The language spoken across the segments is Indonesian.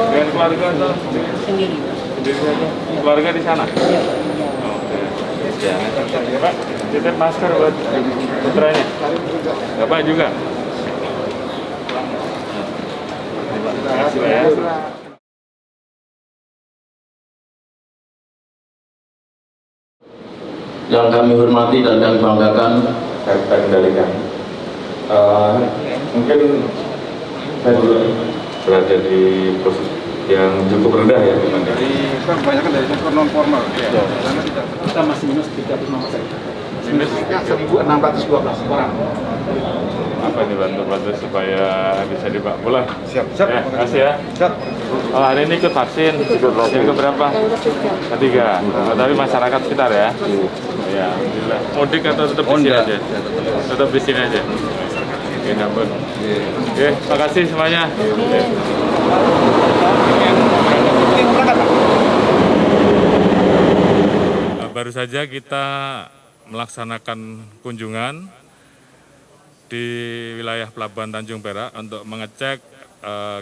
Dengan keluarga atau Sendiri. sendiri saja? Keluarga di sana? Iya. Oke. Ya, Pak, titip masker buat putranya. Bapak juga. Terima kasih ya. Yang kami hormati dan kami banggakan, Kita kendalikan. Mungkin saya dulu berada di posisi yang cukup rendah ya dibanding. Kebanyakan dari sektor non formal. Iya. Karena tidak. Kita masih minus 36%. Minus 1.612 orang. apa nih bantu supaya bisa dibawa pulang? Siap. Ya, kasih ya. Siap. Oh, hari ini ikut vaksin. Yang keberapa? Ketiga. Oh, tapi masyarakat sekitar ya. Oh, ya, alhamdulillah. Mudik atau tetap di sini aja? Tetap di sini aja. Oke, nyampun. Oke, makasih semuanya. Oke. Baru saja kita melaksanakan kunjungan di wilayah Pelabuhan Tanjung Perak untuk mengecek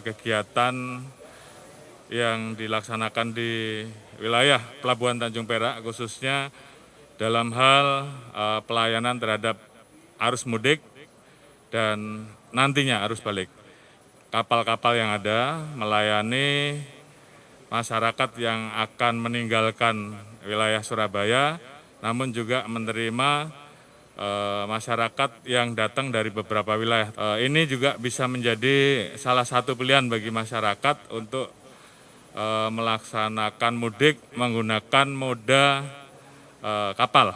kegiatan yang dilaksanakan di wilayah Pelabuhan Tanjung Perak, khususnya dalam hal pelayanan terhadap arus mudik dan nantinya arus balik. Kapal-kapal yang ada melayani masyarakat yang akan meninggalkan wilayah Surabaya, namun juga menerima masyarakat yang datang dari beberapa wilayah. Ini juga bisa menjadi salah satu pilihan bagi masyarakat untuk melaksanakan mudik menggunakan moda kapal.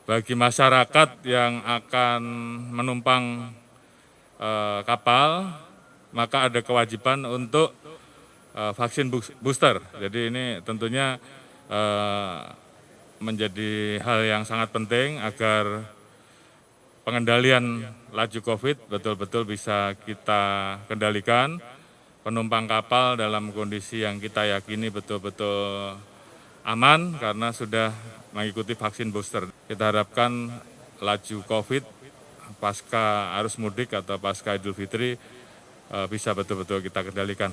Bagi masyarakat yang akan menumpang kapal, maka ada kewajiban untuk vaksin booster. Jadi ini tentunya menjadi hal yang sangat penting agar pengendalian laju COVID betul-betul bisa kita kendalikan. Penumpang kapal dalam kondisi yang kita yakini betul-betul aman karena sudah mengikuti vaksin booster. Kita harapkan laju COVID pasca arus mudik atau pasca Idul Fitri bisa betul-betul kita kendalikan.